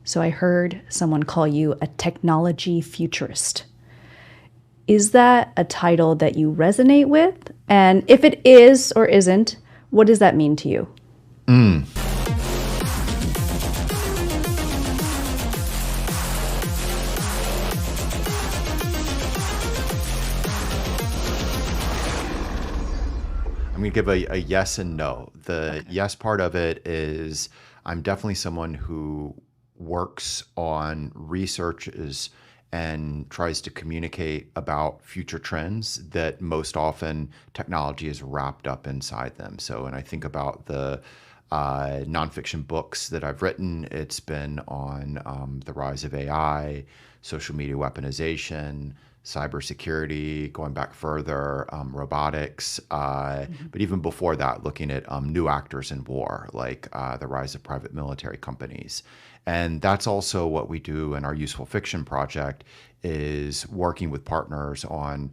So I heard someone call you a technology futurist. Is that a title that you resonate with? And if it is or isn't, what does that mean to you? Mm. I'm going to give a yes and no. The Okay. yes part of it is I'm definitely someone who works on researches and tries to communicate about future trends that most often technology is wrapped up inside them. So when I think about the nonfiction books that I've written, it's been on the rise of AI, social media weaponization, cybersecurity, going back further, robotics, Mhm. but even before that, looking at new actors in war, like the rise of private military companies. And that's also what we do in our useful fiction project is working with partners on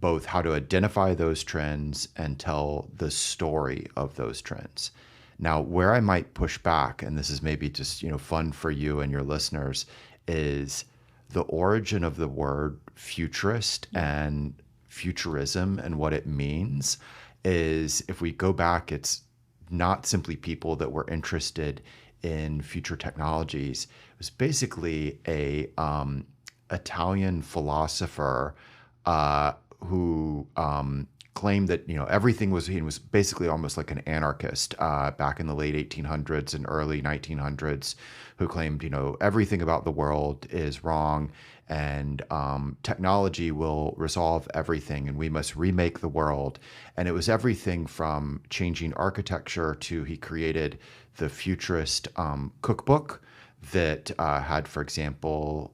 both how to identify those trends and tell the story of those trends. Now, where I might push back, and this is maybe just fun for you and your listeners, is the origin of the word futurist Yeah. and futurism and what it means. Is if we go back, it's not simply people that were interested in future technologies. It was basically a Italian philosopher uh, who claimed that everything was he was basically almost like an anarchist back in the late 1800s and early 1900s, who claimed everything about the world is wrong and technology will resolve everything and we must remake the world. And it was everything from changing architecture to he created the futurist cookbook that had, for example,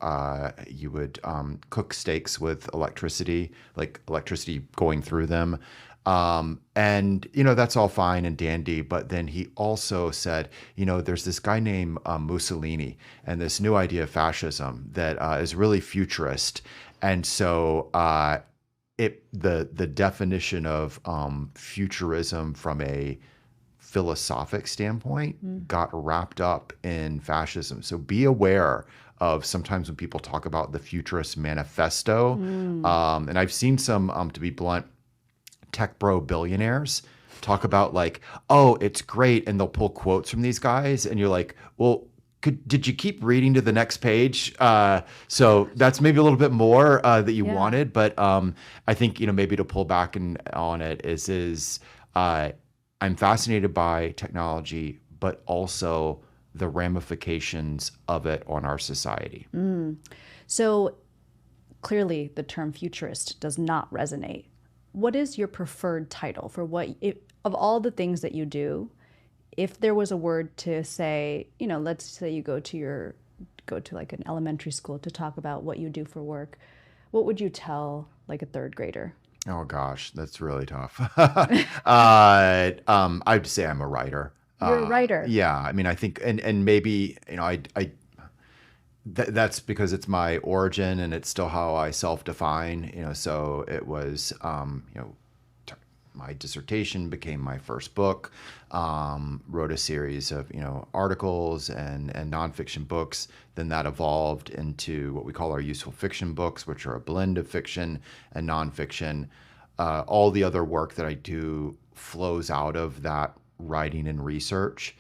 you would cook steaks with electricity, like electricity going through them. And, that's all fine and dandy. But then he also said, there's this guy named Mussolini and this new idea of fascism that is really futurist. And so the definition of futurism from a philosophic standpoint Mm. got wrapped up in fascism. So be aware of sometimes when people talk about the futurist manifesto, Mm. and I've seen some, to be blunt, tech bro billionaires talk about like, oh, it's great, and they'll pull quotes from these guys, and you're like, well, did you keep reading to the next page? So that's maybe a little bit more that you Yeah. wanted, but I think maybe to pull back on it is uh, I'm fascinated by technology, but also the ramifications of it on our society. Mm. So clearly, the term futurist does not resonate. What is your preferred title for what, if, of all the things that you do, if there was a word to say, let's say you go to like an elementary school to talk about what you do for work, what would you tell like a third grader? Oh gosh, that's really tough. I'd say I'm a writer. You're a writer. Yeah, I mean, I think, and maybe that's because it's my origin and it's still how I self-define. So it was, my dissertation became my first book. Wrote a series of articles and nonfiction books. Then that evolved into what we call our useful fiction books, which are a blend of fiction and nonfiction. All the other work that I do flows out of that writing and research.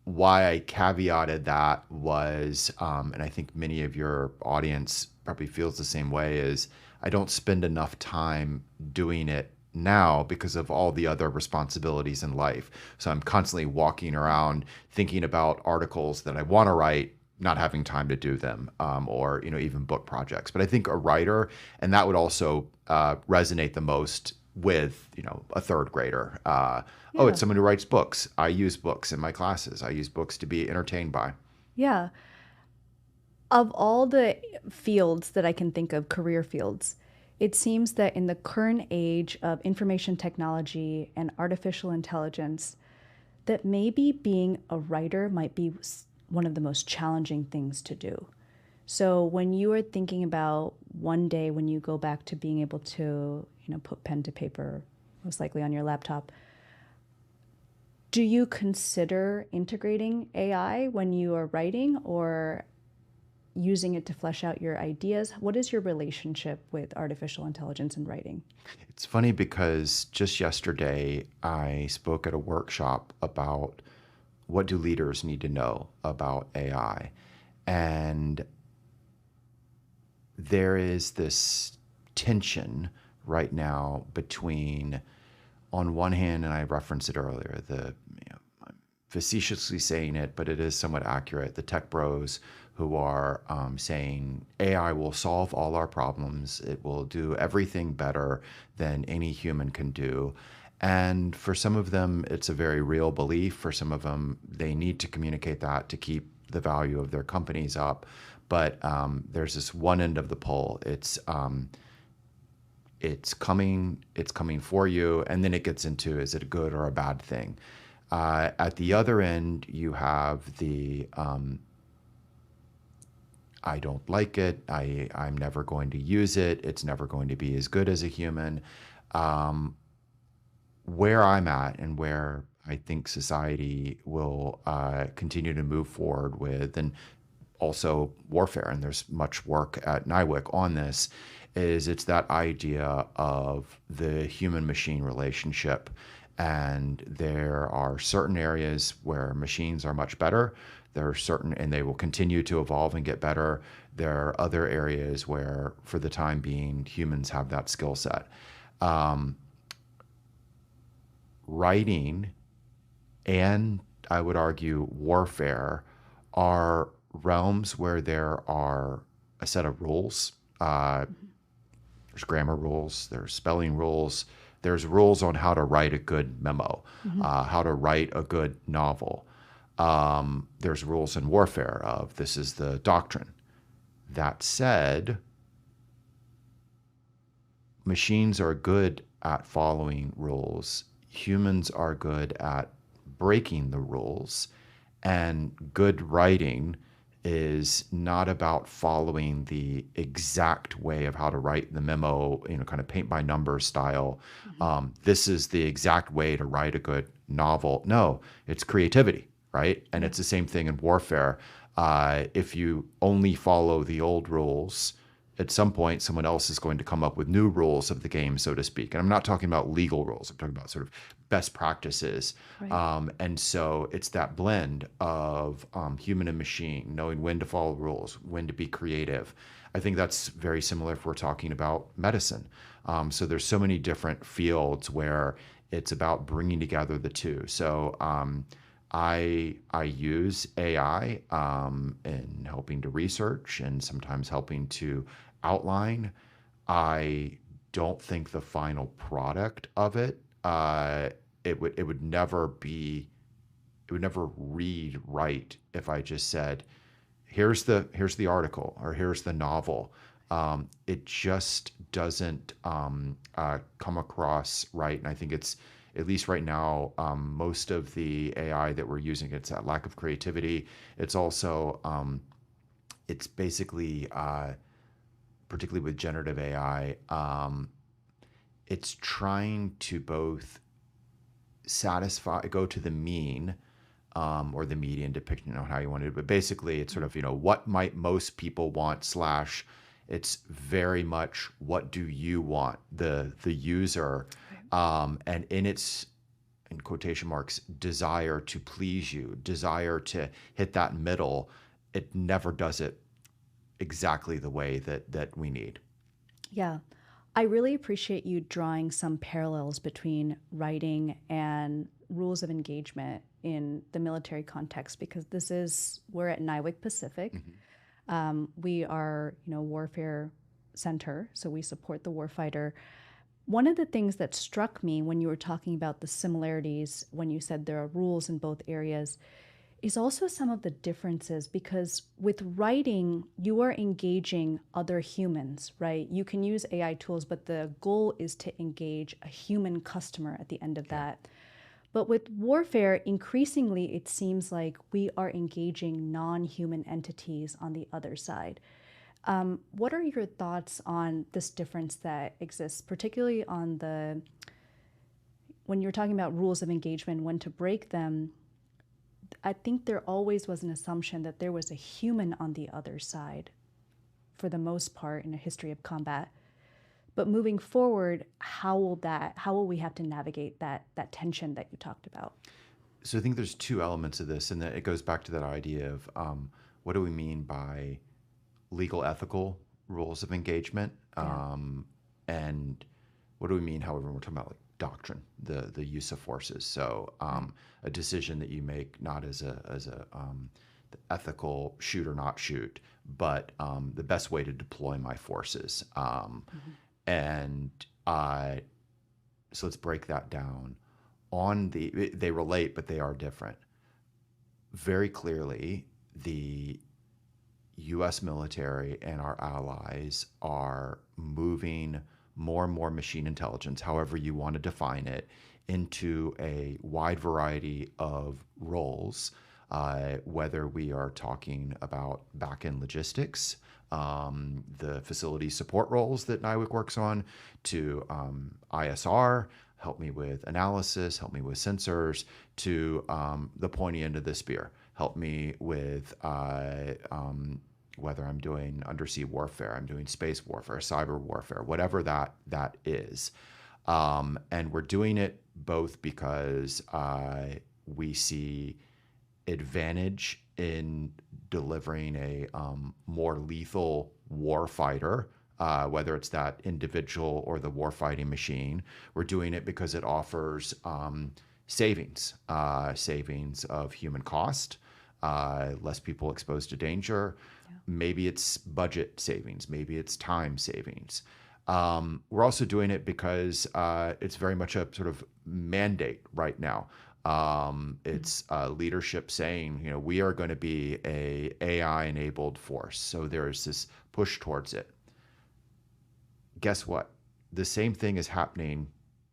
Why I caveated that was, and I think many of your audience probably feels the same way, is I don't spend enough time doing it now because of all the other responsibilities in life. So I'm constantly walking around thinking about articles that I want to write, not having time to do them, or even book projects. But I think a writer, and that would also resonate the most with a third grader. Oh, Yeah. it's someone who writes books. I use books in my classes. I use books to be entertained by. Yeah. Of all the fields that I can think of, career fields, it seems that in the current age of information technology and artificial intelligence, that maybe being a writer might be one of the most challenging things to do. So when you are thinking about one day when you go back to being able to, put pen to paper, most likely on your laptop, Do you consider integrating AI when you are writing or using it to flesh out your ideas? What is your relationship with artificial intelligence in writing? It's funny because just yesterday I spoke at a workshop about what do leaders need to know about AI. And there is this tension right now between, on one hand, and I referenced it earlier, I'm facetiously saying it, but it is somewhat accurate, the tech bros who are saying AI will solve all our problems. It will do everything better than any human can do. And for some of them, it's a very real belief. For some of them, they need to communicate that to keep the value of their companies up. But there's this one end of the pole. It's coming for you, and then it gets into, is it a good or a bad thing? At the other end, you have the I don't like it. I'm never going to use it. It's never going to be as good as a human. Um, where I'm at and where I think society will continue to move forward with, and also warfare, and there's much work at NIWIC on this, is it's that idea of the human machine relationship. And there are certain areas where machines are much better. There are certain, and they will continue to evolve and get better. There are other areas where, for the time being, humans have that skill set. Um, Writing and, I would argue, warfare are realms where there are a set of rules. There's grammar rules, there's spelling rules, there's rules on how to write a good memo, Mm-hmm. how to write a good novel. There's rules in warfare of this is the doctrine. That said, machines are good at following rules. Humans are good at breaking the rules. And good writing is not about following the exact way of how to write the memo, kind of paint by numbers style. Mm-hmm. This is the exact way to write a good novel. No, it's creativity, right? And Yeah. it's the same thing in warfare. If you only follow the old rules, at some point someone else is going to come up with new rules of the game, so to speak. And I'm not talking about legal rules. I'm talking about sort of best practices. Right. And so it's that blend of human and machine, knowing when to follow rules, when to be creative. I think that's very similar if we're talking about medicine. So there's so many different fields where it's about bringing together the two. So I use AI in helping to research and sometimes helping to outline. I don't think the final product of it it would never be, it would never read right if I just said, here's the article or here's the novel. It just doesn't come across right. And I think it's, at least right now, most of the AI that we're using, it's that lack of creativity. It's also, it's basically, particularly with generative AI, it's trying to both go to the mean, or the median, depending on how you want to do it. But basically, it's sort of, what might most people want, slash, it's very much what do you want, the user, Right. and in its, in quotation marks, desire to please you, desire to hit that middle, it never does it exactly the way that we need. Yeah. I really appreciate you drawing some parallels between writing and rules of engagement in the military context because we're at NIWIC Pacific. Mhm. We are, warfare center, so we support the warfighter. One of the things that struck me when you were talking about the similarities, when you said there are rules in both areas, is also some of the differences because with writing, you are engaging other humans, right? You can use AI tools, but the goal is to engage a human customer at the end of Yeah. that. But with warfare, increasingly, it seems like we are engaging non human entities on the other side. What are your thoughts on this difference that exists, particularly on the when you're talking about rules of engagement, when to break them, I think there always was an assumption that there was a human on the other side for the most part in a history of combat. But moving forward, how will we have to navigate that tension that you talked about? So I think there's two elements of this, and that it goes back to that idea of what do we mean by legal ethical rules of engagement, Yeah. and what do we mean, however, when we're talking about like doctrine, the use of forces. So Right. a decision that you make not as a the ethical shoot or not shoot, but the best way to deploy my forces. Mm-hmm. And so let's break that down. They relate, but they are different. Very clearly, the US military and our allies are moving more and more machine intelligence, however you want to define it, into a wide variety of roles, whether we are talking about back end logistics, the facility support roles that NIWIC works on, to ISR, help me with analysis, help me with sensors, to the pointy end of the spear, help me with whether I'm doing undersea warfare, I'm doing space warfare, cyber warfare, whatever that is. And we're doing it both because we see advantage in delivering a more lethal war fighter, whether it's that individual or the warfighting machine. We're doing it because it offers savings of human cost, less people exposed to danger. Yeah. Maybe it's budget savings, maybe it's time savings. We're also doing it because it's very much a sort of mandate right now. It's leadership saying, we are going to be a AI-enabled force. So there's this push towards it. Guess what? The same thing is happening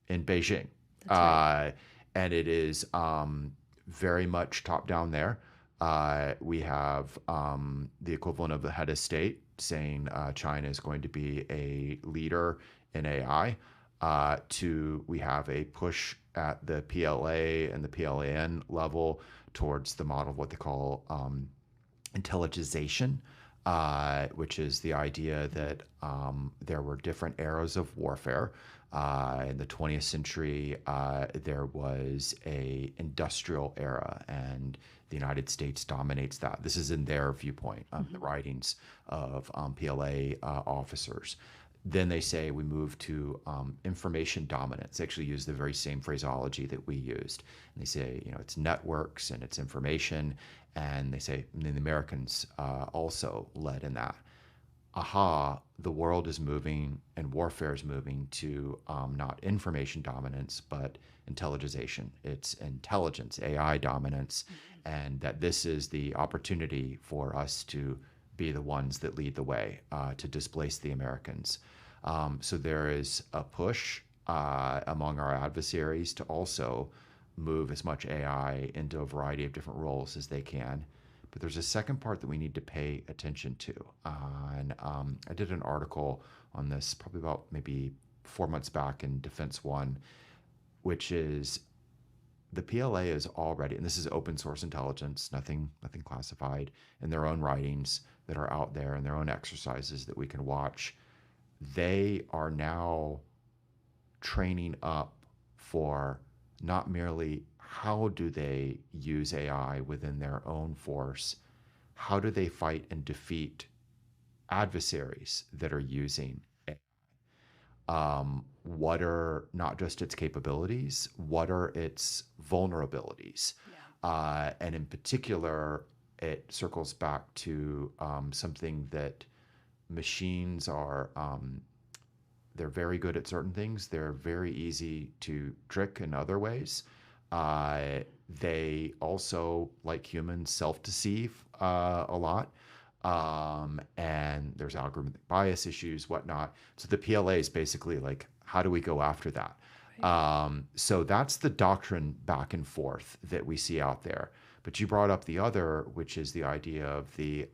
in Beijing. That's right. And it is very much top down there. We have the equivalent of the head of state saying China is going to be a leader in AI. We have a push at the PLA and the PLAN level towards the model of what they call intelligization, which is the idea that there were different eras of warfare. In the 20th century, there was a industrial era, and the United States dominates that. This is in their viewpoint, the writings of PLA officers. Then they say we move to information dominance. They actually use the very same phraseology that we used. And they say, it's networks and it's information. And they say, and the Americans also led in that. Aha, the world is moving and warfare is moving to not information dominance, but intelligization. It's intelligence, AI dominance, and that this is the opportunity for us to be the ones that lead the way to displace the Americans. So there is a push among our adversaries to also move as much AI into a variety of different roles as they can. But there's a second part that we need to pay attention to. And I did an article on this probably about maybe 4 months back in Defense One, which is the PLA is already, and this is open source intelligence, nothing classified, in their own writings that are out there and their own exercises that we can watch. They are now training up for not merely how do they use AI within their own force, how do they fight and defeat adversaries that are using AI? What are not just its capabilities, what are its vulnerabilities? And in particular, it circles back to something that machines are, they're very good at certain things. They're very easy to trick in other ways. They also, like humans, self-deceive a lot. And there's algorithmic bias issues, whatnot. So the PLA is basically like, how do we go after that? So that's the doctrine back and forth that we see out there. But you brought up the other, which is the idea of the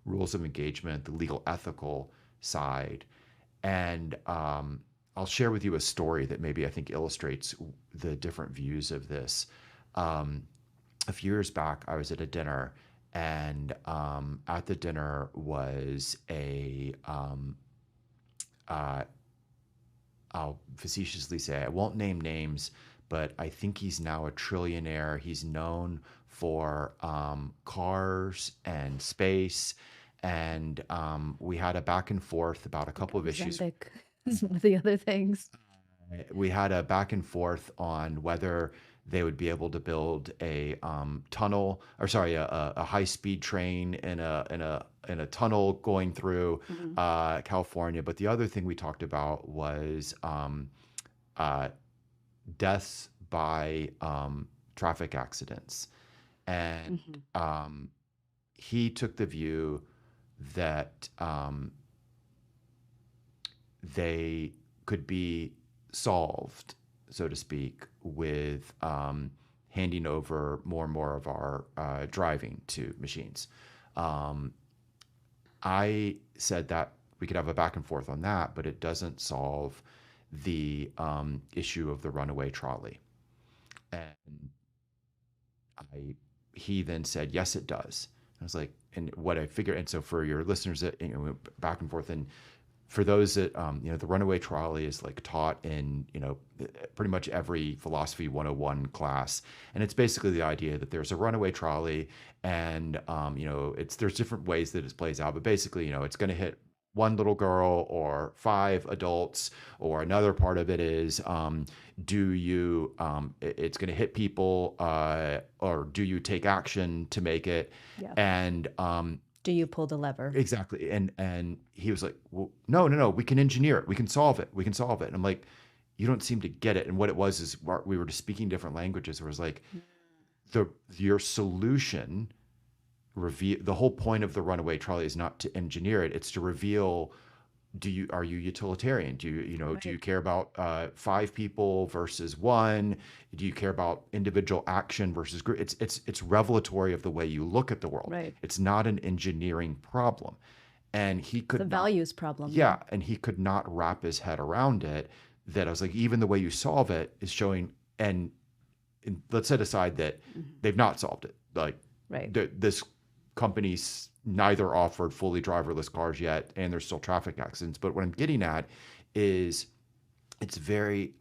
rules of engagement, the legal ethical side. And I'll share with you a story that maybe I think illustrates the different views of this. Um, a few years back, I was at a dinner, and at the dinner was uh, I'll facetiously say, I won't name names, but I think he's now a trillionaire. He's known for cars and space. And we had a back and forth about a couple of issues. Ozempic is one of the other things. We had a back and forth on whether they would be able to build a tunnel, or sorry, a high speed train in a tunnel going through Mhm. California. But the other thing we talked about was uh, deaths by traffic accidents, and Mhm. um, he took the view that they could be solved, so to speak, with handing over more and more of our driving to machines. Um, I said that we could have a back and forth on that, but it doesn't solve the issue of the runaway trolley. And I, he then said, yes, it does. I was like, and what I figured, and so for your listeners that back and forth, and for those that the runaway trolley is like taught in pretty much every philosophy 101 class, and it's basically the idea that there's a runaway trolley, and it's there's different ways that it plays out, but basically it's going to hit one little girl or five adults, or another part of it is do you it's going to hit people, or do you take action to make it, Yeah. and Do you pull the lever? exactly. And he was like, well, no, no, no, we can engineer it. We can solve it. We can solve it. And I'm like, you don't seem to get it. And what it was is we were just speaking different languages. It was like Mm. your solution reveal the whole point of the runaway trolley is not to engineer it. It's to reveal, are you utilitarian? Do you Right. care about five people versus one? Do you care about individual action versus group? It's revelatory of the way you look at the world. Right. It's not an engineering problem. And he It's a could not, values problem. Yeah. yeah, and he could not wrap his head around it. That I was like, even the way you solve it is showing, and let's set aside that Mhm. they've not solved it. Like Right. this company's neither offered fully driverless cars yet, and there's still traffic accidents. But what I'm getting at is it's very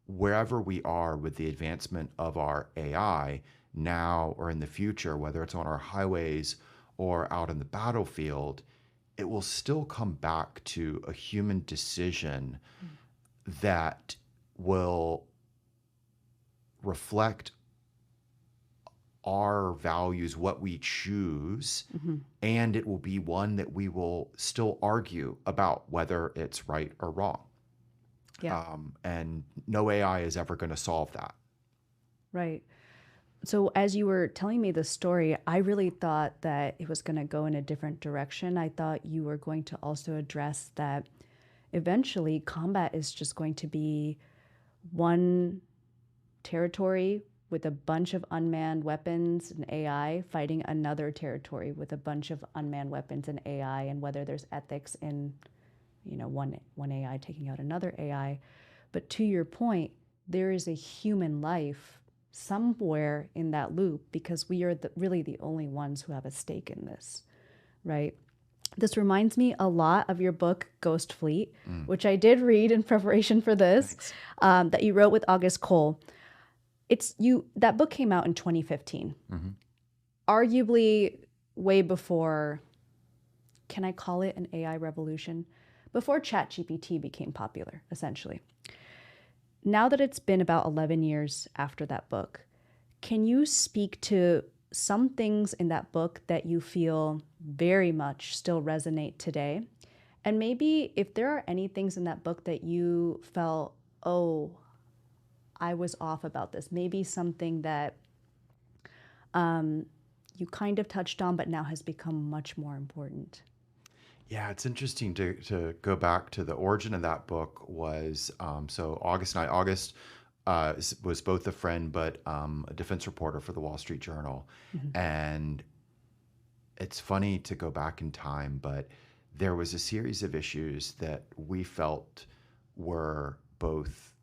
wherever we are with the advancement of our AI now or in the future, whether it's on our highways or out in the battlefield, it will still come back to a human decision Mm. that will reflect our values, what we choose, Mhm. and it will be one that we will still argue about whether it's right or wrong. Yeah. And no AI is ever going to solve that. Right. So as you were telling me the story, I really thought that it was going to go in a different direction. I thought you were going to also address that eventually combat is just going to be one territory with a bunch of unmanned weapons and AI fighting another territory with a bunch of unmanned weapons and AI, and whether there's ethics in, one AI taking out another AI. But to your point, there is a human life somewhere in that loop because we are really the only ones who have a stake in this, right? This reminds me a lot of your book, Ghost Fleet, Mm, which I did read in preparation for this, thanks. that you wrote with August Cole. That book came out in 2015, Hmm. arguably way before, can I call it an AI revolution? Before ChatGPT became popular, essentially. Now that it's been about 11 years after that book, can you speak to some things in that book that you feel very much still resonate today? And maybe if there are any things in that book that you felt, oh, I was off about this, maybe something that you kind of touched on, but now has become much more important. Yeah, it's interesting to go back to the origin of that book was so August and I. August was both a friend but a defense reporter for the Wall Street Journal, Mhm. and it's funny to go back in time, but there was a series of issues that we felt were both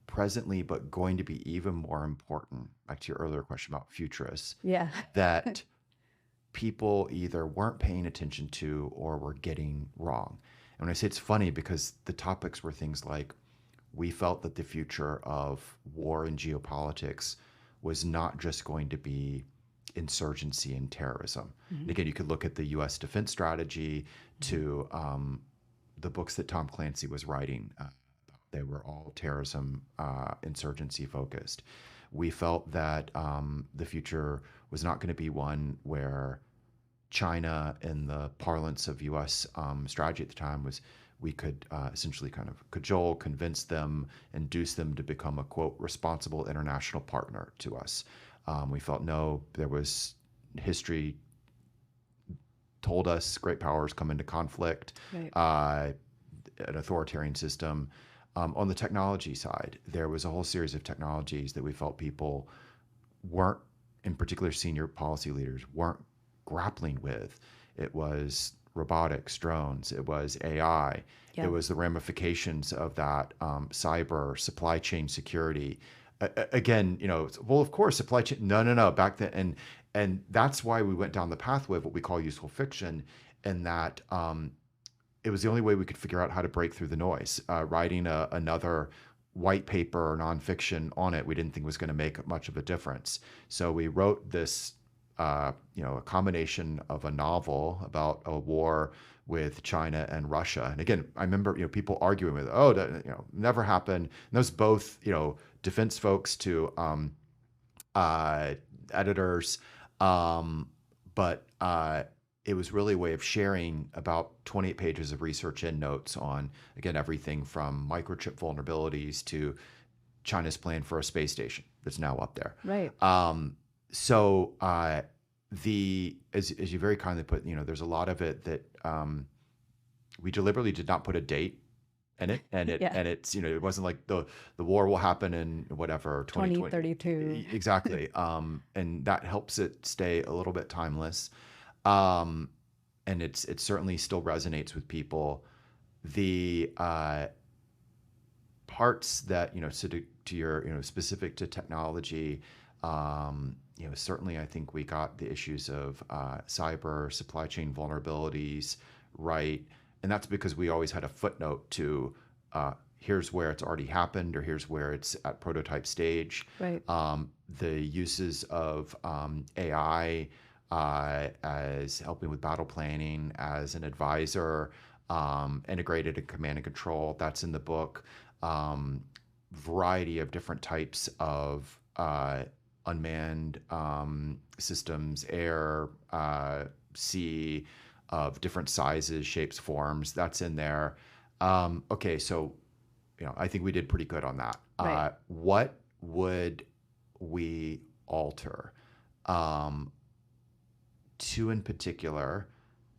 presently, but going to be even more important, back to your earlier question about futurists, Yeah. that people either weren't paying attention to or were getting wrong. And when I say it's funny, because the topics were things like we felt that the future of war and geopolitics was not just going to be insurgency and terrorism. And Mhm. again, you could look at the US defense strategy to the books that Tom Clancy was writing. They were all terrorism, insurgency focused. We felt that the future was not going to be one where China, in the parlance of U.S. Strategy at the time, was we could essentially kind of cajole, convince them, induce them to become a quote responsible international partner to us. We felt no, there was history told us great powers come into conflict, Right. an authoritarian system. On the technology side, there was a whole series of technologies that we felt people weren't, in particular senior policy leaders, weren't grappling with. It was robotics, drones, it was AI, it Yeah. was the ramifications of that, cyber, supply chain security. Again, well, of course, supply chain. No, no, no. Back then, and that's why we went down the pathway of what we call useful fiction, and that it was the only way we could figure out how to break through the noise. Writing another white paper or nonfiction on it, we didn't think was going to make much of a difference. So we wrote this, a combination of a novel about a war with China and Russia. And again, I remember, people arguing with, oh, that, never happened. And those both, defense folks to uh, editors, but it was really a way of sharing about 28 pages of research and notes on, again, everything from microchip vulnerabilities to China's plan for a space station that's now up there. Right. So as you very kindly put, there's a lot of it that we deliberately did not put a date in it, and Yeah. it's it wasn't like the war will happen in whatever 2020. 2032. Exactly. And that helps it stay a little bit timeless. Um, and it certainly still resonates with people. The parts that so to your specific to technology, certainly I think we got the issues of cyber supply chain vulnerabilities right, and that's because we always had a footnote to here's where it's already happened or here's where it's at prototype stage. Right. The uses of AI as helping with battle planning, as an advisor, integrated in command and control. That's in the book. Variety of different types of unmanned systems, air, sea, of different sizes, shapes, forms. That's in there. Okay, so I think we did pretty good on that. Right. What would we alter? Two in particular.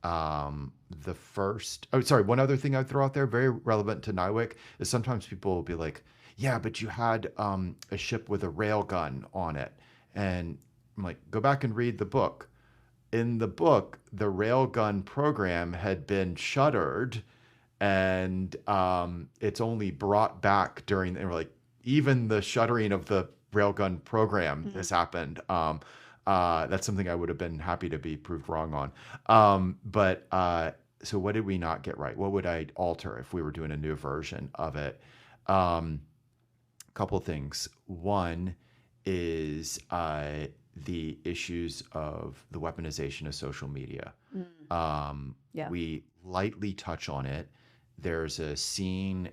The first, oh, sorry, one other thing I'd throw out there, very relevant to Nywick, is sometimes people will be like, yeah, but you had a ship with a rail gun on it. And I'm like, go back and read the book. In the book, the railgun program had been shuttered, and it's only brought back during, and we're like, even the shuttering of the railgun program Mhm. has happened. That's something I would have been happy to be proved wrong on. But so what did we not get right? What would I alter if we were doing a new version of it? Couple things. One is the issues of the weaponization of social media. Mm. Yeah. We lightly touch on it. There's a scene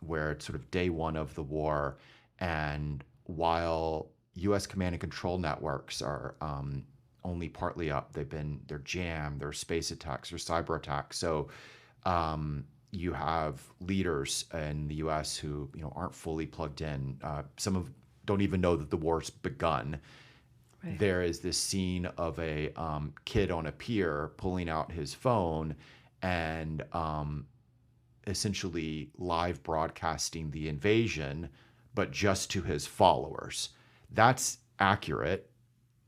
where it's sort of day one of the war, and while U.S. command and control networks are only partly up, they're jammed. There's space attacks, there's cyber attacks. So you have leaders in the U.S. who aren't fully plugged in. Some of don't even know that the war's begun. Right. There is this scene of a kid on a pier pulling out his phone and essentially live broadcasting the invasion, but just to his followers. That's accurate.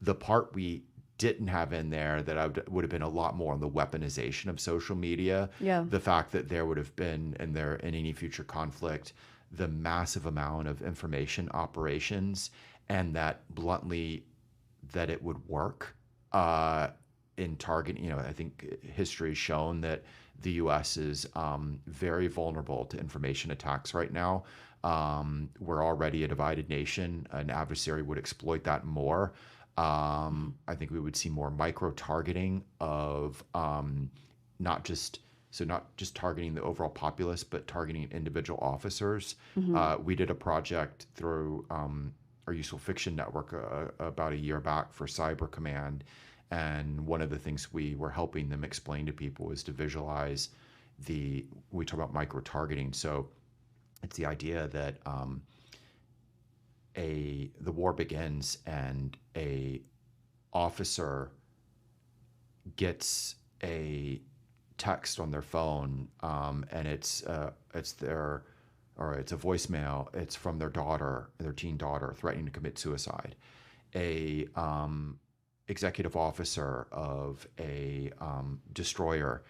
The part we didn't have in there that would have been a lot more on the weaponization of social media. Yeah. The fact that there would have been, and there in any future conflict, the massive amount of information operations, and that bluntly, that it would work in targeting. I think history has shown that the U.S. is very vulnerable to information attacks right now. We're already a divided nation. An adversary would exploit that more. I think we would see more micro targeting of not just not just targeting the overall populace, but targeting individual officers. Hmm. We did a project through our Useful Fiction Network about a year back for Cyber Command, and one of the things we were helping them explain to people is to visualize we talk about micro targeting. So it's the idea that the war begins and a officer gets a text on their phone, and it's their or it's a voicemail. It's from their daughter, their teen daughter, threatening to commit suicide. A executive officer of a destroyer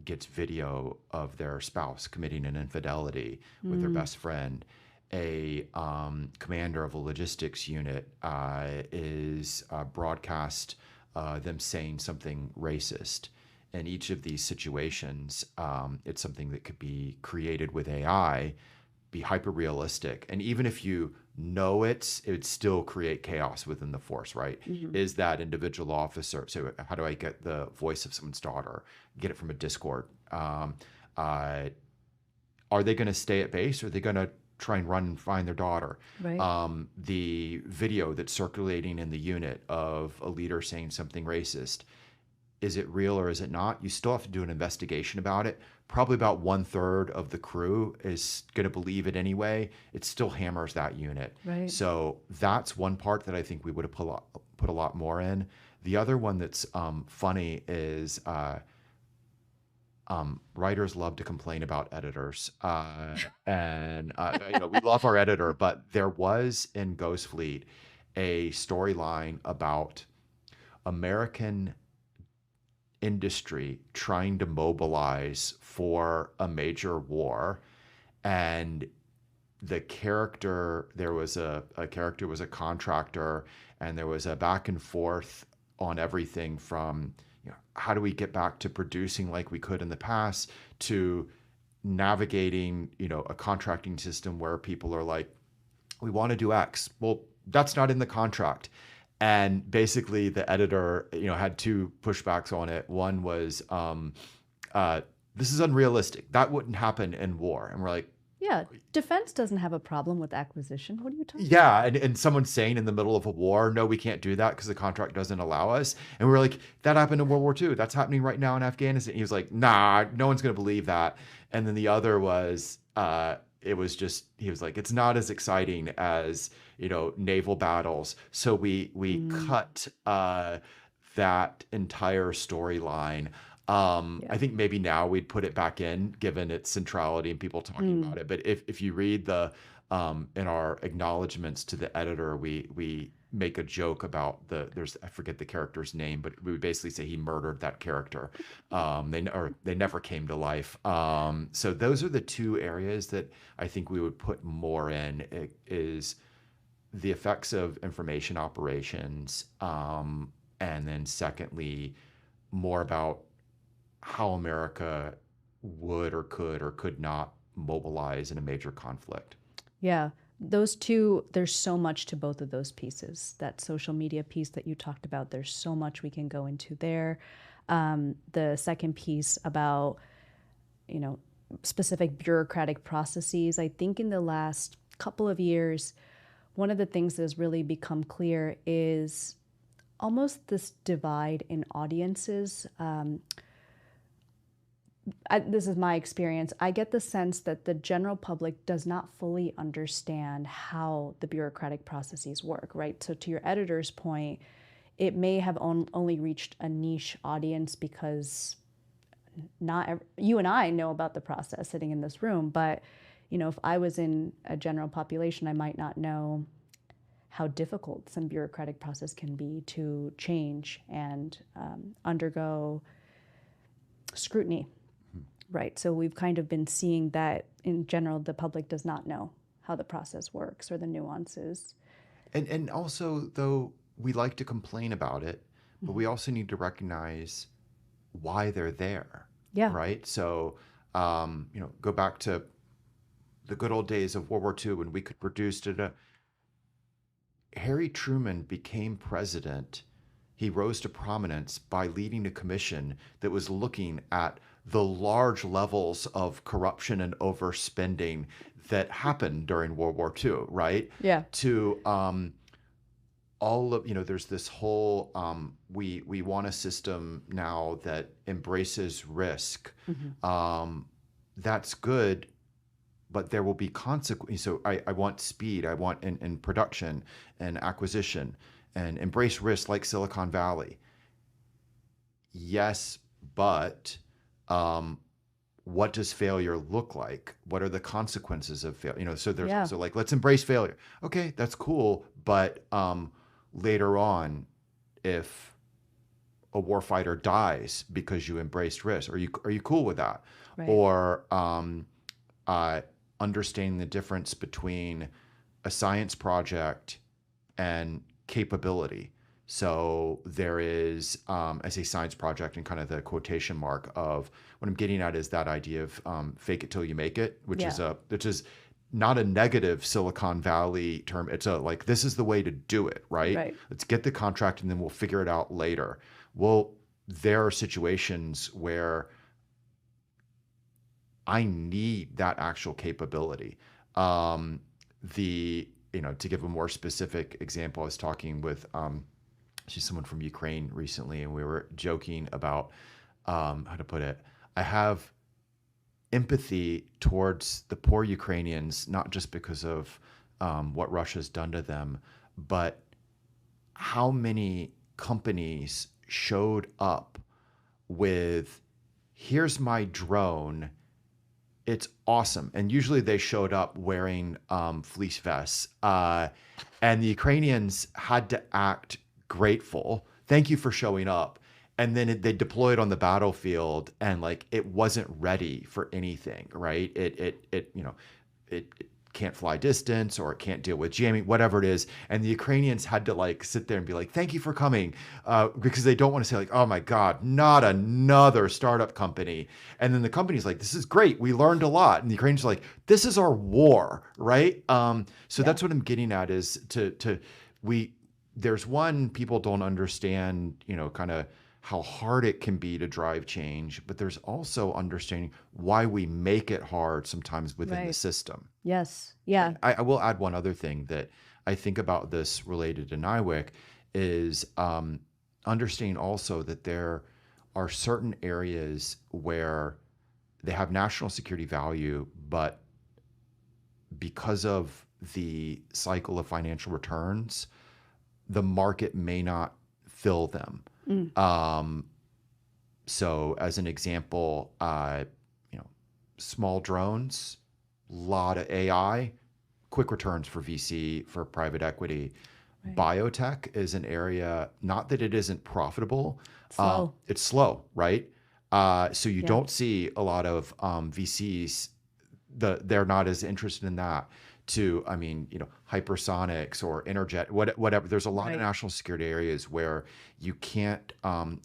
gets video of their spouse committing an infidelity with their best friend. A commander of a logistics unit is broadcast them saying something racist. In each of these situations, it's something that could be created with AI, be hyper realistic, and even if you know it would still create chaos within the force, right? Hmm. Is that individual officer? So how do I get the voice of someone's daughter? Get it from a Discord. Uh, are they going to stay at base, or are they going to try and run and find their daughter? Right. The video that's circulating in the unit of a leader saying something racist, is it real or is it not? You still have to do an investigation about it. Probably about 1/3 of the crew is going to believe it anyway. It still hammers that unit. Right. So that's one part that I think we would have put a lot more in. The other one that's funny is writers love to complain about editors, and we love our editor, but there was in Ghost Fleet a storyline about American industry trying to mobilize for a major war, and the character there was a character who was a contractor, and there was a back and forth on everything from how do we get back to producing like we could in the past, to navigating a contracting system where people are like, we want to do X. Well, that's not in the contract. And basically the editor, had two pushbacks on it. One was, this is unrealistic. That wouldn't happen in war. And we're like, Yeah. Defense doesn't have a problem with acquisition. What are you talking about? yeah. And someone's saying in the middle of a war, no, we can't do that because the contract doesn't allow us. And we're like, that happened in World War II. That's happening right now in Afghanistan. He was like, nah, no one's going to believe that. And then the other was, it was just, he was like, it's not as exciting as naval battles, so we Mm, cut that entire storyline. I yeah. think maybe now we'd put it back in given its centrality and people talking Mm, about it, but if you read the in our acknowledgments to the editor, we make a joke about I forget the character's name, but we would basically say he murdered that character. They never came to life. So those are the two areas that I think we would put more in. Is the effects of information operations, and then secondly, more about how America would or could not mobilize in a major conflict. yeah. Those two, there's so much to both of those pieces. That social media piece that you talked about, there's so much we can go into there. The second piece about, you know, specific bureaucratic processes, I think in the last couple of years, one of the things that has really become clear is almost this divide in audiences. This is my experience. I get the sense that the general public does not fully understand how the bureaucratic processes work, right? So, to your editor's point, it may have only reached a niche audience because you and I know about the process sitting in this room, but if I was in a general population, I might not know how difficult some bureaucratic process can be to change and undergo scrutiny, right? So we've kind of been seeing that in general, the public does not know how the process works or the nuances. And also, though, we like to complain about it, but we Mhm. also need to recognize why they're there, Yeah. right? So, go back to the good old days of World War II when we could produce data. Harry Truman became president. He rose to prominence by leading a commission that was looking at the large levels of corruption and overspending that happened during World War II, right? Yeah. To all of there's this whole we want a system now that embraces risk. Hmm. That's good, but there will be consequences. So I want speed. I want in production and acquisition and embrace risk like Silicon Valley. Yes, but um, what does failure look like? What are the consequences of failure? So there's Yeah. also like, let's embrace failure. Okay, that's cool, but later on, if a warfighter dies because you embraced risk, are you cool with that? Right. Or uh, understanding the difference between a science project and capability. So there is, I say science project in kind of the quotation mark of what I'm getting at is that idea of fake it till you make it, Yeah. which is not a negative Silicon Valley term. It's a like this is the way to do it, right? Right. Let's get the contract and then we'll figure it out later. Well, there are situations where I need that actual capability. The to give a more specific example, I was talking with she's someone from Ukraine recently, and we were joking about how to put it. I have empathy towards the poor Ukrainians, not just because of what Russia's done to them, but how many companies showed up with, here's my drone, it's awesome. And usually they showed up wearing fleece vests. And the Ukrainians had to act grateful. Thank you for showing up. And then they deployed on the battlefield and like it wasn't ready for anything, right? It can't fly distance or it can't deal with jamming, whatever it is. And the Ukrainians had to like sit there and be like, thank you for coming, because they don't want to say like, oh my God, not another startup company. And then the company's like, this is great. We learned a lot. And the Ukrainians are like, this is our war, right? So Yeah. that's what I'm getting at is we, there's one, people don't understand, kind of how hard it can be to drive change, but there's also understanding why we make it hard sometimes within the Right. system. Yes. Yeah. I will add one other thing that I think about this related to NIWIC is understanding also that there are certain areas where they have national security value, but because of the cycle of financial returns, the market may not fill them. Mm. Um, so, as an example, you know, small drones, lot of AI, quick returns for VC, for private equity. Right. Biotech is an area, not that it isn't profitable, Slow. it's slow, right? So you Yeah. don't see a lot of VCs, they're not as interested in that. To, I mean, hypersonics or interjet, whatever. There's a lot of Right. national security areas where you can't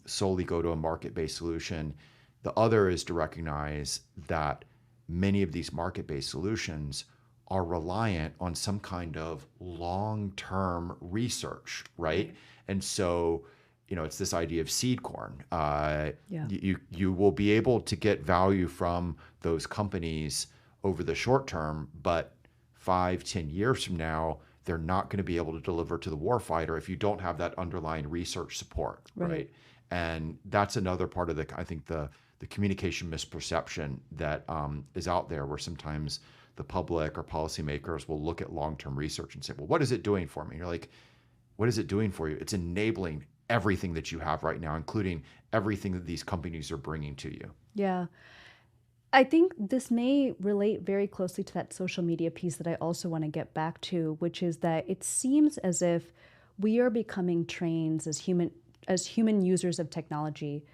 solely go to a market-based solution. The other is to recognize that many of these market-based solutions are reliant on some kind of long-term research, right? Right. And so, it's this idea of seed corn. Yeah. You will be able to get value from those companies over the short term, but 5, 10 years from now, they're not going to be able to deliver to the warfighter if you don't have that underlying research support, Right. right? And that's another part of I think the communication misperception that is out there, where sometimes the public or policymakers will look at long-term research and say, well, what is it doing for me? And you're like, what is it doing for you? It's enabling everything that you have right now, including everything that these companies are bringing to you. Yeah. I think this may relate very closely to that social media piece that I also want to get back to, which is that it seems as if we are becoming trained as human users of technology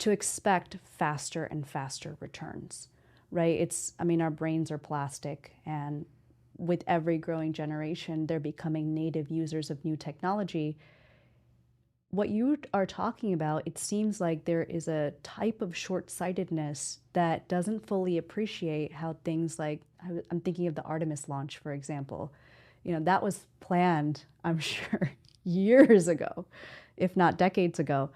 to expect faster and faster returns, right? I mean, our brains are plastic, and with every growing generation, they're becoming native users of new technology. What you are talking about, it seems like there is a type of short-sightedness that doesn't fully appreciate how things like, I'm thinking of the Artemis launch, for example. That was planned, I'm sure, years ago, if not decades ago.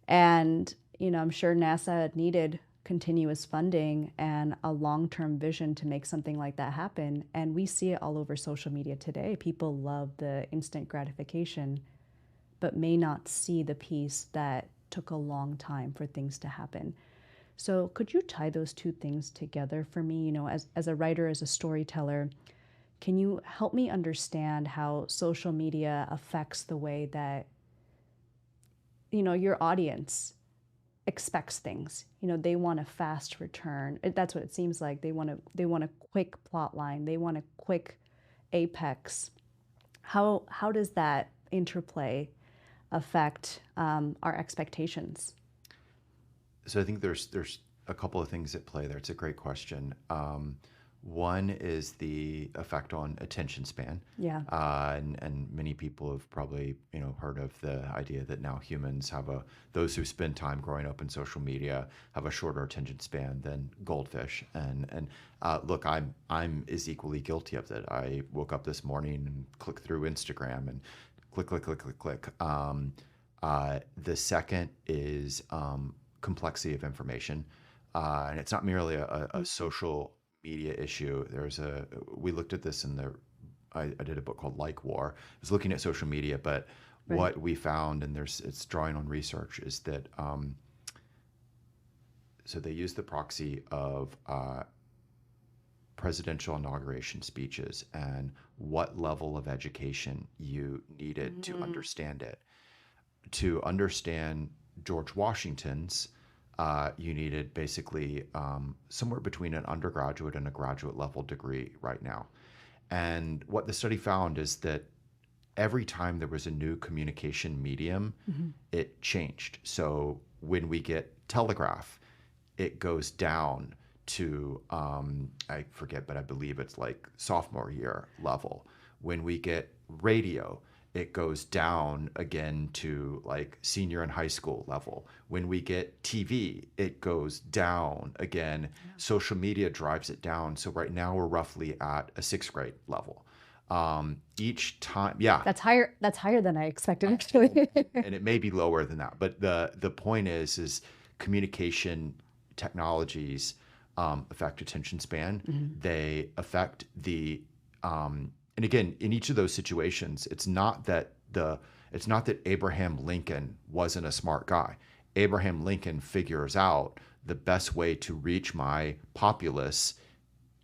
And, I'm sure NASA needed continuous funding and a long-term vision to make something like that happen. And we see it all over social media today. People love the instant gratification, but may not see the piece that took a long time for things to happen. So could you tie those two things together for me? As a writer, as a storyteller, can you help me understand how social media affects the way that, your audience expects things? They want a fast return. That's what it seems like. They want a quick plot line. They want a quick apex. How does that interplay affect our expectations? So I think there's a couple of things at play there. It's a great question. One is the effect on attention span, Yeah. and many people have probably heard of the idea that now humans have those who spend time growing up in social media have a shorter attention span than goldfish. And look, I'm as equally guilty of that. I woke up this morning and clicked through Instagram and click click click click click. The second is complexity of information. And it's not merely a social media issue. We looked at this I did a book called Like War. I was looking at social media, but Right. what we found, and it's drawing on research, is that so they use the proxy of presidential inauguration speeches and what level of education you needed to understand it. To understand George Washington's, you needed basically somewhere between an undergraduate and a graduate level degree right now. And what the study found is that every time there was a new communication medium, it changed. So when we get telegraph, it goes down to, I forget, but I believe it's like sophomore year level. When we get radio, it goes down again to like senior and high school level. When we get TV, it goes down again. Social media drives it down. So right now we're roughly at a sixth grade level. Each time, yeah, That's higher. That's higher than I expected, actually. and it may be lower than that. But the point is communication technologies affect attention span. They affect and again, in each of those situations, it's not that Abraham Lincoln wasn't a smart guy. Abraham Lincoln figures out the best way to reach my populace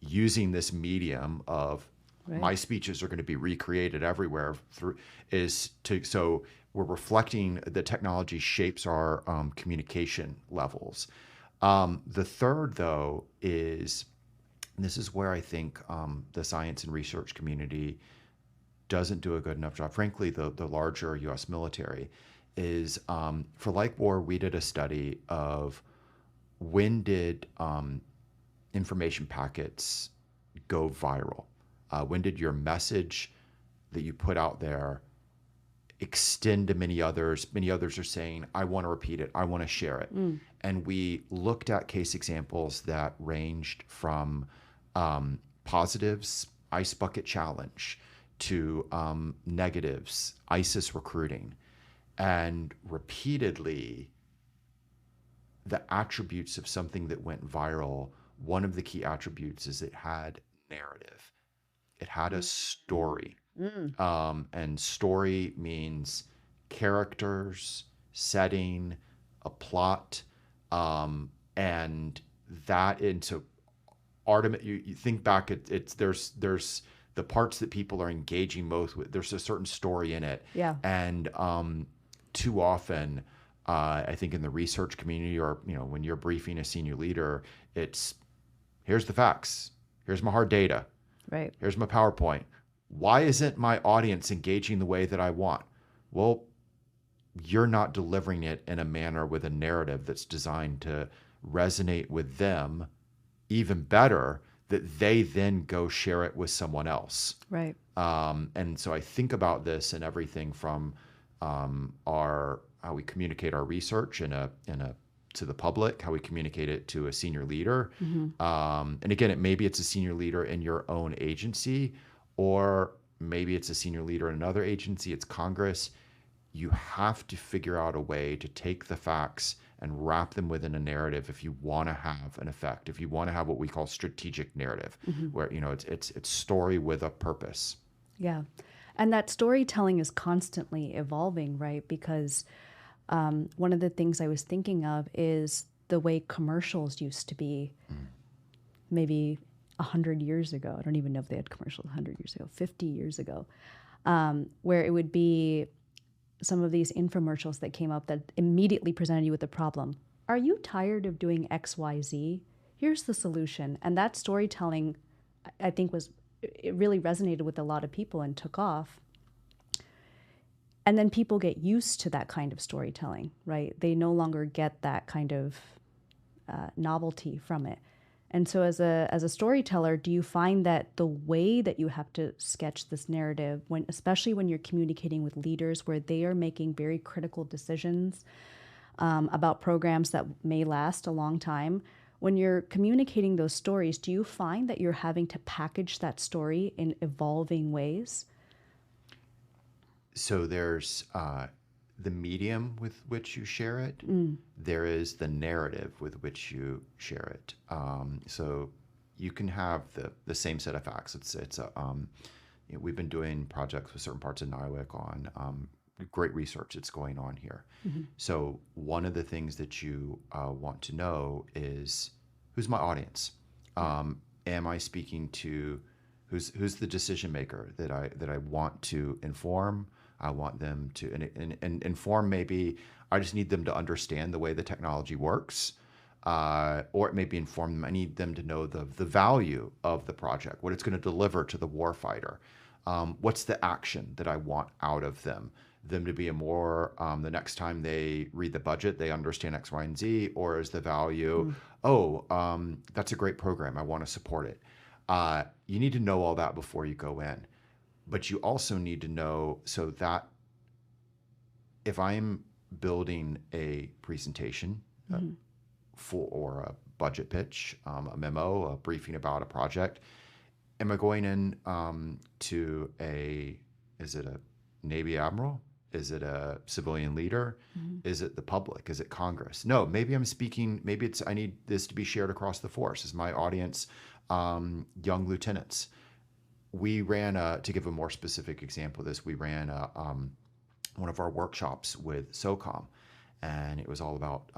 using this medium of my Right. speeches are going to be recreated everywhere so we're reflecting the technology shapes our communication levels. The third, though, is this is where I think the science and research community doesn't do a good enough job. Frankly, the larger U.S. military is for Like War, we did a study of when did information packets go viral? When did your message that you put out there extend to many others? Many others are saying, I want to repeat it, I want to share it. And we looked at case examples that ranged from positives, Ice Bucket Challenge, to negatives, ISIS recruiting. And repeatedly, the attributes of something that went viral, one of the key attributes is it had narrative. It had a story. And story means characters, setting, a plot, and so Artemis. You think back, there's the parts that people are engaging most with. There's a certain story in it, Yeah. and too often, I think in the research community, or when you're briefing a senior leader, it's Here's the facts. Here's my hard data. Right. Here's my PowerPoint. Why isn't my audience engaging the way that I want? Well, you're not delivering it in a manner with a narrative that's designed to resonate with them even better, that they then go share it with someone else. Right. And so I think about this in everything from our how we communicate our research to the public, how we communicate it to a senior leader. And again, maybe it's a senior leader in your own agency, or maybe it's a senior leader in another agency. It's Congress. You have to figure out a way to take the facts and wrap them within a narrative if you want to have an effect, if you want to have what we call strategic narrative, where it's story with a purpose. Yeah. And that storytelling is constantly evolving, right? Because one of the things I was thinking of is the way commercials used to be maybe 100 years ago. I don't even know if they had commercials 100 years ago, 50 years ago, where it would be some of these infomercials that came up that immediately presented you with a problem. Are you tired of doing XYZ? Here's the solution. And that storytelling, I think, it really resonated with a lot of people and took off. And then people get used to that kind of storytelling, right? They no longer get that kind of novelty from it. And so as a storyteller, do you find that the way that you have to sketch this narrative, especially when you're communicating with leaders where they are making very critical decisions about programs that may last a long time, when you're communicating those stories, do you find that you're having to package that story in evolving ways? So there's the medium with which you share it. There is the narrative with which you share it. So you can have the same set of facts. We've been doing projects with certain parts of NIWIC on great research that's going on here. So one of the things that you want to know is, who's my audience? Am I speaking to who's the decision maker that I want to inform? I want them to and inform. Maybe I just need them to understand the way the technology works, or it may be inform them. I need them to know the value of the project, what it's going to deliver to the warfighter. What's the action that I want out of them? Them to be a more the next time they read the budget, they understand X, Y, and Z, or is the value? That's a great program. I want to support it. You need to know all that before you go in. But you also need to know, so that if I'm building a presentation or a budget pitch, a memo, a briefing about a project, am I going in to is it a Navy admiral? Is it a civilian leader? Is it the public? Is it Congress? No, maybe I'm speaking, I need this to be shared across the force. Is my audience young lieutenants? We ran, to give a more specific example of this, we ran one of our workshops with SOCOM, and it was all about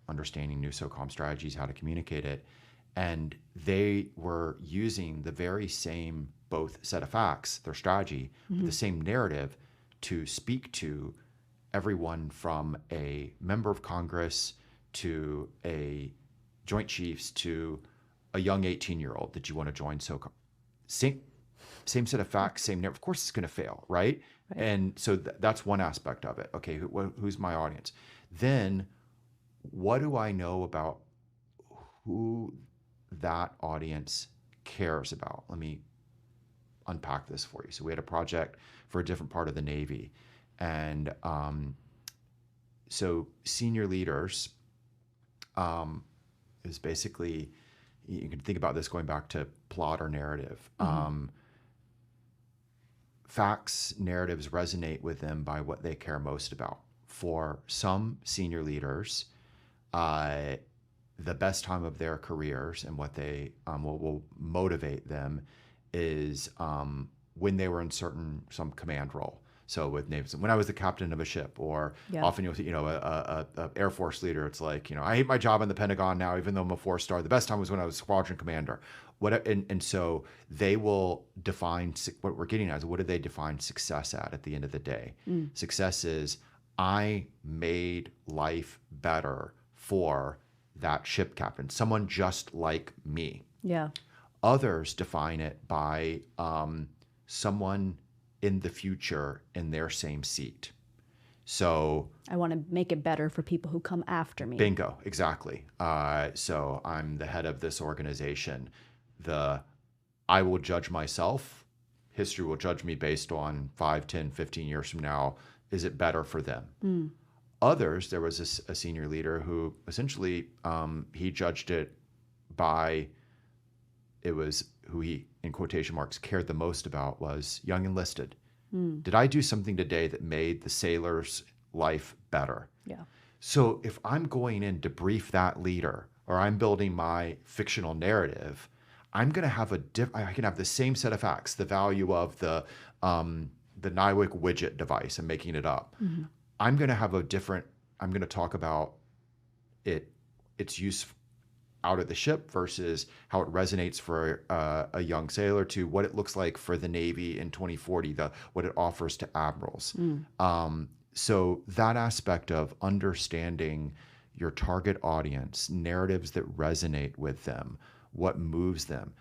understanding new SOCOM strategies, how to communicate it. And they were using the very same both set of facts, their strategy, but the same narrative to speak to everyone from a member of Congress to a Joint Chiefs to a young 18-year-old that you want to join SOCOM. Same set of facts, same narrative. Of course it's going to fail, right? And so that's one aspect of it. Okay, who's my audience? Then what do I know about who that audience cares about? Let me unpack this for you. So we had a project for a different part of the Navy. And so senior leaders is basically, you can think about this going back to plot or narrative. Facts, narratives resonate with them by what they care most about. For some senior leaders, the best time of their careers and what they will motivate them is when they were in some command role. So with Navy, when I was the captain of a ship, or often you'll see, a Air Force leader. It's like, I hate my job in the Pentagon now, even though I'm a 4-star. The best time was when I was squadron commander. And so they will define what we're getting at is, what do they define success at the end of the day? Success is, I made life better for that ship captain, someone just like me. Yeah. Others define it by someone in the future in their same seat. So, I want to make it better for people who come after me. bingo, exactly. So I'm the head of this organization. The I will judge myself. History will judge me based on 5, 10, 15 years from now. Is it better for them? Others, there was a senior leader who essentially he judged it by it was who he, in quotation marks, cared the most about was young enlisted. Did I do something today that made the sailor's life better? Yeah. So if I'm going in to brief that leader or I'm building my fictional narrative, I'm going to have I can have the same set of facts, the value of the NIWIC widget device. I'm making it up. I'm going to have I'm going to talk about its use out of the ship versus how it resonates for a young sailor to what it looks like for the Navy in 2040, what it offers to admirals. So that aspect of understanding your target audience, narratives that resonate with them, what moves them,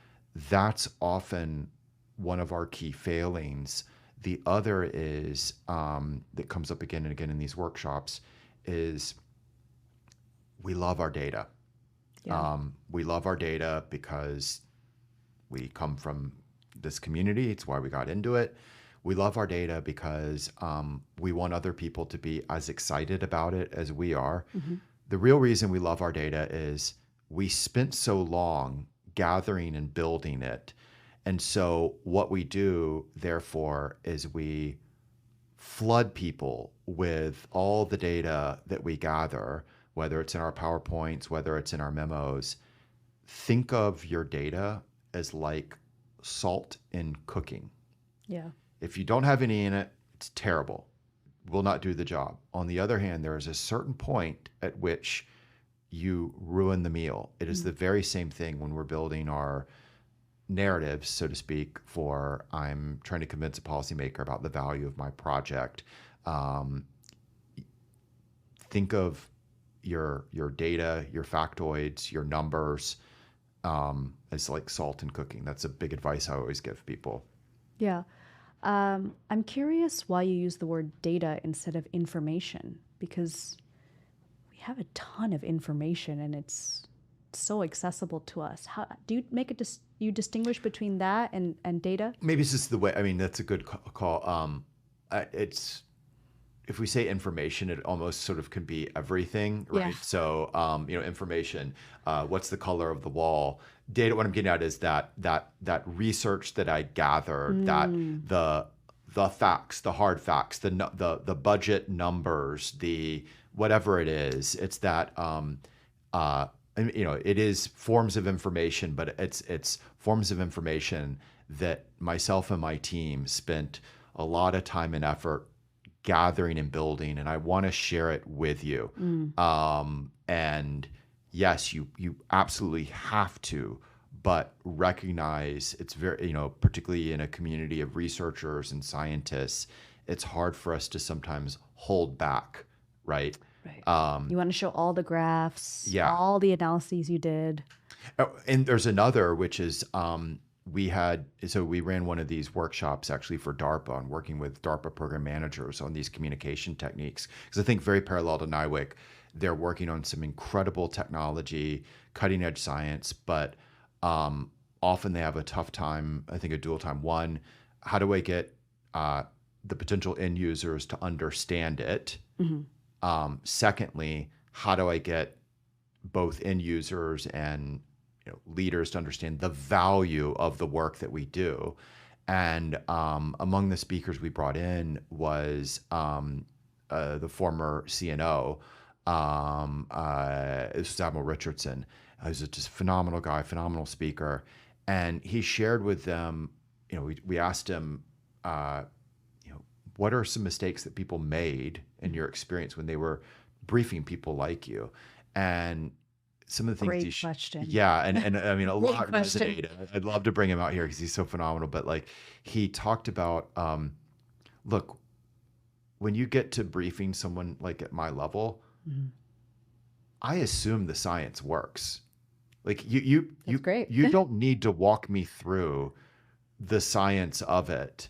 that's often one of our key failings. The other is that comes up again and again in these workshops is we love our data. Yeah. We love our data because we come from this community. It's why we got into it. We love our data because we want other people to be as excited about it as we are. The real reason we love our data is we spent so long gathering and building it. And so what we do, therefore, is we flood people with all the data that we gather, whether it's in our PowerPoints, whether it's in our memos. Think of your data as like salt in cooking. Yeah. If you don't have any in it, it's terrible. Will not do the job. On the other hand, there is a certain point at which you ruin the meal. It is the very same thing when we're building our narratives, so to speak, for I'm trying to convince a policymaker about the value of my project. Think of your data, your factoids, your numbers as like salt in cooking. That's a big advice I always give people. Yeah. I'm curious why you use the word data instead of information, because we have a ton of information and it's so accessible to us. How do you make you distinguish between that and data? Maybe it's just the way. I mean, that's a good call. It's if we say information, it almost sort of can be everything, right? Yeah. So, information. What's the color of the wall? Data. What I'm getting at is that research that I gathered, that the facts, the hard facts, the budget numbers, the whatever it is. It's that. It is forms of information, but it's forms of information that myself and my team spent a lot of time and effort gathering and building, and I want to share it with you. And yes, you absolutely have to, but recognize it's very, particularly in a community of researchers and scientists, it's hard for us to sometimes hold back, right? Right. You want to show all the graphs, Yeah. all the analyses you did. Oh, and there's another, which is we ran one of these workshops actually for DARPA on working with DARPA program managers on these communication techniques. Because I think very parallel to NIWIC, they're working on some incredible technology, cutting edge science, but often they have a tough time, I think a dual time. One, how do I get the potential end users to understand it? Secondly, how do I get both end users and leaders to understand the value of the work that we do? And among the speakers we brought in was the former CNO, this was Admiral Richardson. He's just a phenomenal guy, phenomenal speaker. And he shared with them, we asked him, what are some mistakes that people made in your experience when they were briefing people like you? And some of the things Great question. yeah, and I mean a Great lot question. resonated. I'd love to bring him out here because he's so phenomenal. But like he talked about, look, when you get to briefing someone like at my level, I assume the science works. Like you you That's you great. you don't need to walk me through the science of it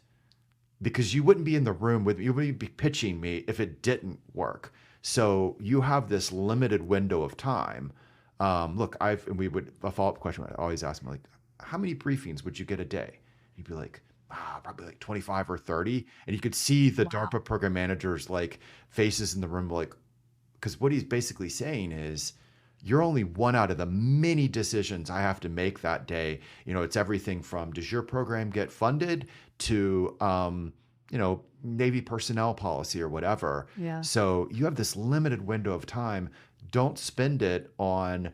because you wouldn't be in the room with me. You wouldn't be pitching me if it didn't work. So you have this limited window of time. Look, and we would a follow up question. I always ask him like, how many briefings would you get a day? He'd be like, probably like 25 or 30. And you could see the Wow. DARPA program managers like faces in the room, like, because what he's basically saying is you're only one out of the many decisions I have to make that day. It's everything from does your program get funded to, Navy personnel policy or whatever. Yeah. So you have this limited window of time. Don't spend it on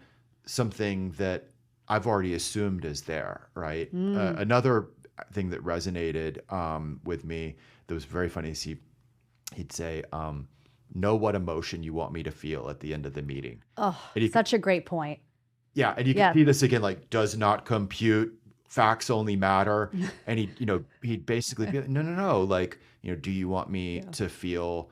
something that I've already assumed is there, right? Mm. Another thing that resonated with me that was very funny is he'd say, know what emotion you want me to feel at the end of the meeting. Oh, And you could, such a great point. yeah, and you could Yeah. see this again, like, does not compute, facts only matter. And he'd basically be like, no, no, no. Like, do you want me Yeah. to feel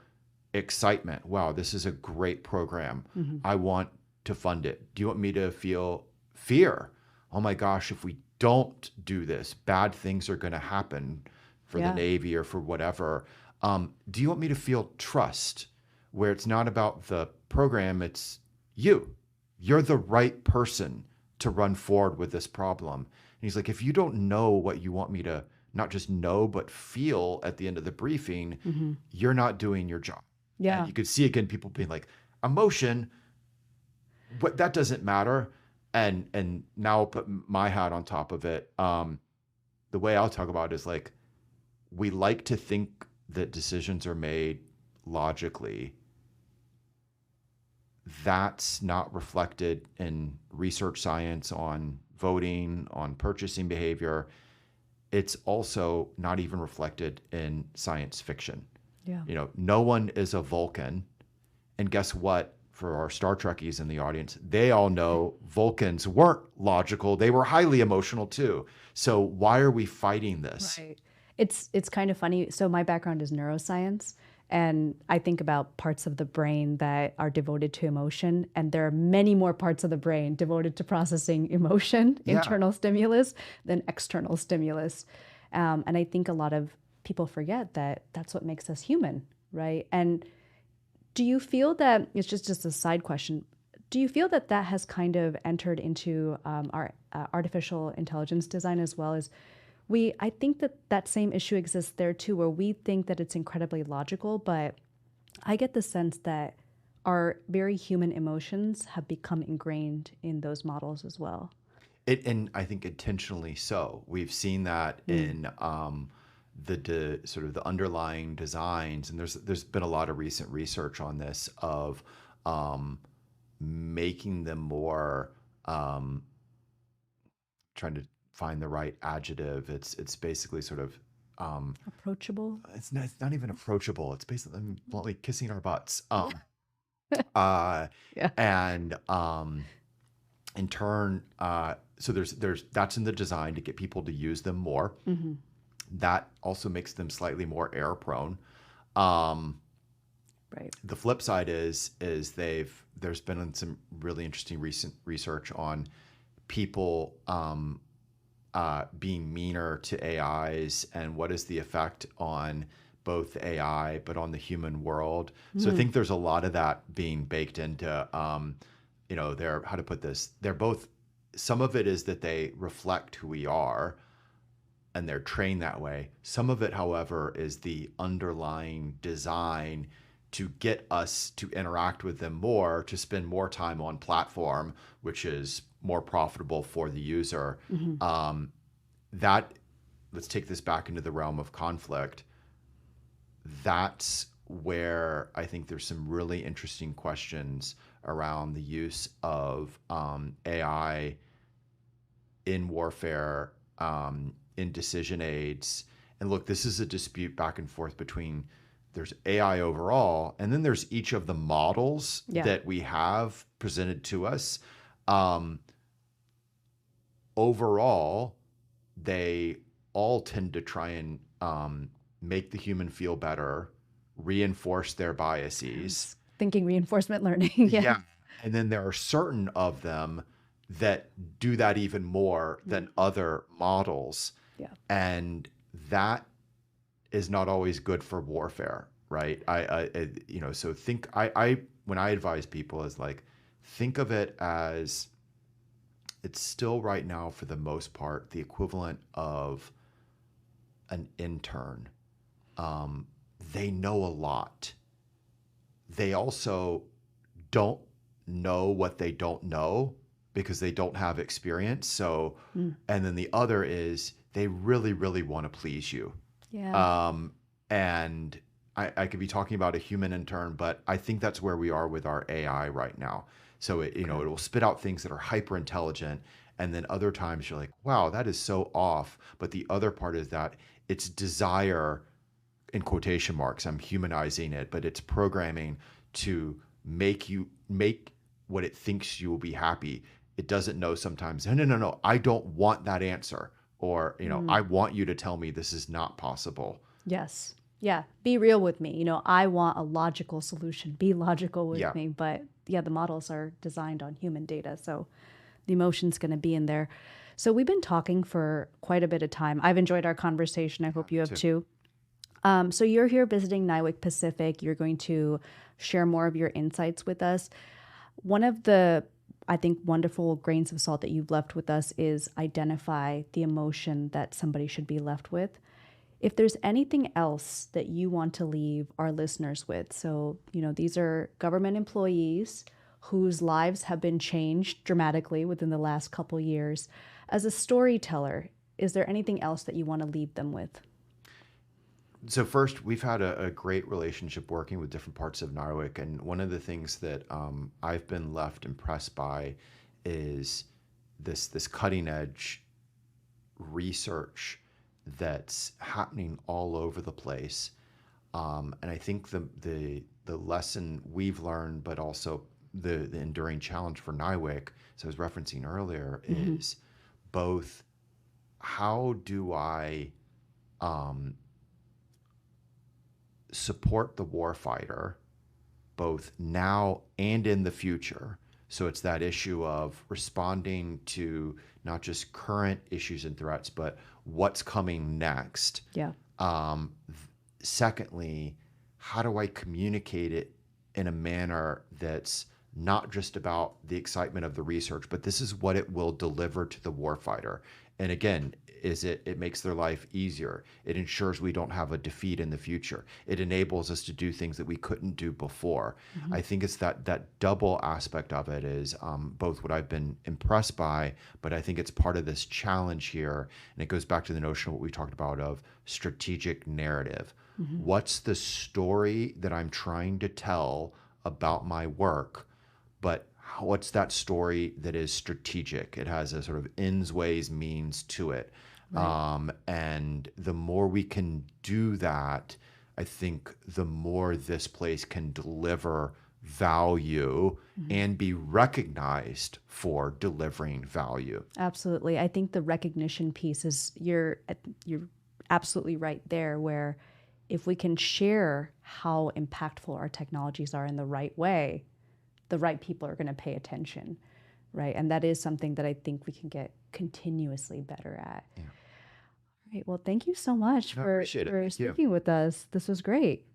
excitement? Wow, this is a great program. Hmm. I want to fund it. Do you want me to feel fear? Oh my gosh, if we don't do this, bad things are going to happen for the Yeah. Navy or for whatever. Do you want me to feel trust, where it's not about the program, it's you? You're the right person to run forward with this problem. And he's like, if you don't know what you want me to not just know, but feel at the end of the briefing, Hmm. you're not doing your job. And Yeah. you could see again people being like, emotion, but that doesn't matter. And now I'll put my hat on top of it. The way I'll talk about it is like, we like to think that decisions are made logically. That's not reflected in research science on voting, on purchasing behavior. It's also not even reflected in science fiction. Yeah. No one is a Vulcan. And guess what? For our Star Trekkies in the audience, they all know Vulcans weren't logical. They were highly emotional too. So why are we fighting this? Right. It's kind of funny. So my background is neuroscience, and I think about parts of the brain that are devoted to emotion, and there are many more parts of the brain devoted to processing emotion, Yeah. internal stimulus, than external stimulus. And I think a lot of people forget that that's what makes us human, right? And do you feel that it's just a side question? Do you feel that that has kind of entered into our artificial intelligence design as well as I think that that same issue exists there too, where we think that it's incredibly logical, but I get the sense that our very human emotions have become ingrained in those models as well. And I think intentionally so. We've seen that Mm. in sort of the underlying designs, and there's been a lot of recent research on this of um, making them more trying to find the right adjective. It's basically sort of Approachable. it's not even approachable. It's basically bluntly kissing our butts. Uh, Yeah. and in turn, so there's that's in the design to get people to use them more. Hmm. That also makes them slightly more error prone. Um, Right. the flip side is there's been some really interesting recent research on people being meaner to AIs and what is the effect on both the AI but on the human world. So I Mm. think there's a lot of that being baked into they're how to put this. They're both some of it is that they reflect who we are and they're trained that way. Some of it, however, is the underlying design to get us to interact with them more, to spend more time on platform, which is more profitable for the user. Hmm. That let's take this back into the realm of conflict. That's where I think there's some really interesting questions around the use of AI in warfare, in decision aids. And look, this is a dispute back and forth between there's AI overall, and then there's each of the models Yeah. that we have presented to us. Um, Overall, they all tend to try and make the human feel better, reinforce their biases. Thinking reinforcement learning. Yeah. Yeah. And then there are certain of them that do that even more than other models. Yeah. And that is not always good for warfare, right? So when I advise people is like, think of it as it's still right now for the most part the equivalent of an intern. They know a lot. They also don't know what they don't know because they don't have experience. So, Mm. and then the other is they really, really want to please you. Yeah. And I could be talking about a human intern, but I think that's where we are with our AI right now. So it Okay. will spit out things that are hyper intelligent, and then other times you're like, wow, that is so off. But the other part is that its desire, in quotation marks, I'm humanizing it, but it's programming to make what it thinks you will be happy. It doesn't know sometimes, no, no, no, no, I don't want that answer. Or, Mm. I want you to tell me this is not possible. Yes. Yeah. Be real with me. I want a logical solution. Be logical with Yeah. me. But yeah, the models are designed on human data. So the emotion's going to be in there. So we've been talking for quite a bit of time. I've enjoyed our conversation. I hope you Me have too. too. So you're here visiting Nywick Pacific. You're going to share more of your insights with us. One of the, I think, wonderful grains of salt that you've left with us is identify the emotion that somebody should be left with. If there's anything else that you want to leave our listeners with, so, these are government employees whose lives have been changed dramatically within the last couple years. As a storyteller, is there anything else that you want to leave them with? So first, we've had a great relationship working with different parts of Narwick, and one of the things that I've been left impressed by is this cutting edge research that's happening all over the place. And I think the lesson we've learned, but also the enduring challenge for Nywick, as I was referencing earlier, Mm-hmm. is both how do I support the warfighter both now and in the future. So it's that issue of responding to not just current issues and threats, but what's coming next. Yeah. Secondly, how do I communicate it in a manner that's not just about the excitement of the research, but this is what it will deliver to the warfighter. And again, it makes their life easier. It ensures we don't have a defeat in the future. It enables us to do things that we couldn't do before. Mm-hmm. I think it's that double aspect of it is both what I've been impressed by, but I think it's part of this challenge here. And it goes back to the notion of what we talked about of strategic narrative. Mm-hmm. What's the story that I'm trying to tell about my work? But what's that story that is strategic? It has a sort of ends, ways, means to it. Right. And the more we can do that, I think the more this place can deliver value Mm-hmm. and be recognized for delivering value. Absolutely. I think the recognition piece is you're absolutely right there where if we can share how impactful our technologies are in the right way, the right people are going to pay attention, right? And that is something that I think we can get continuously better at. Yeah. All right. Well, thank you so much No, I for appreciate it. for Thank you. speaking with us. This was great.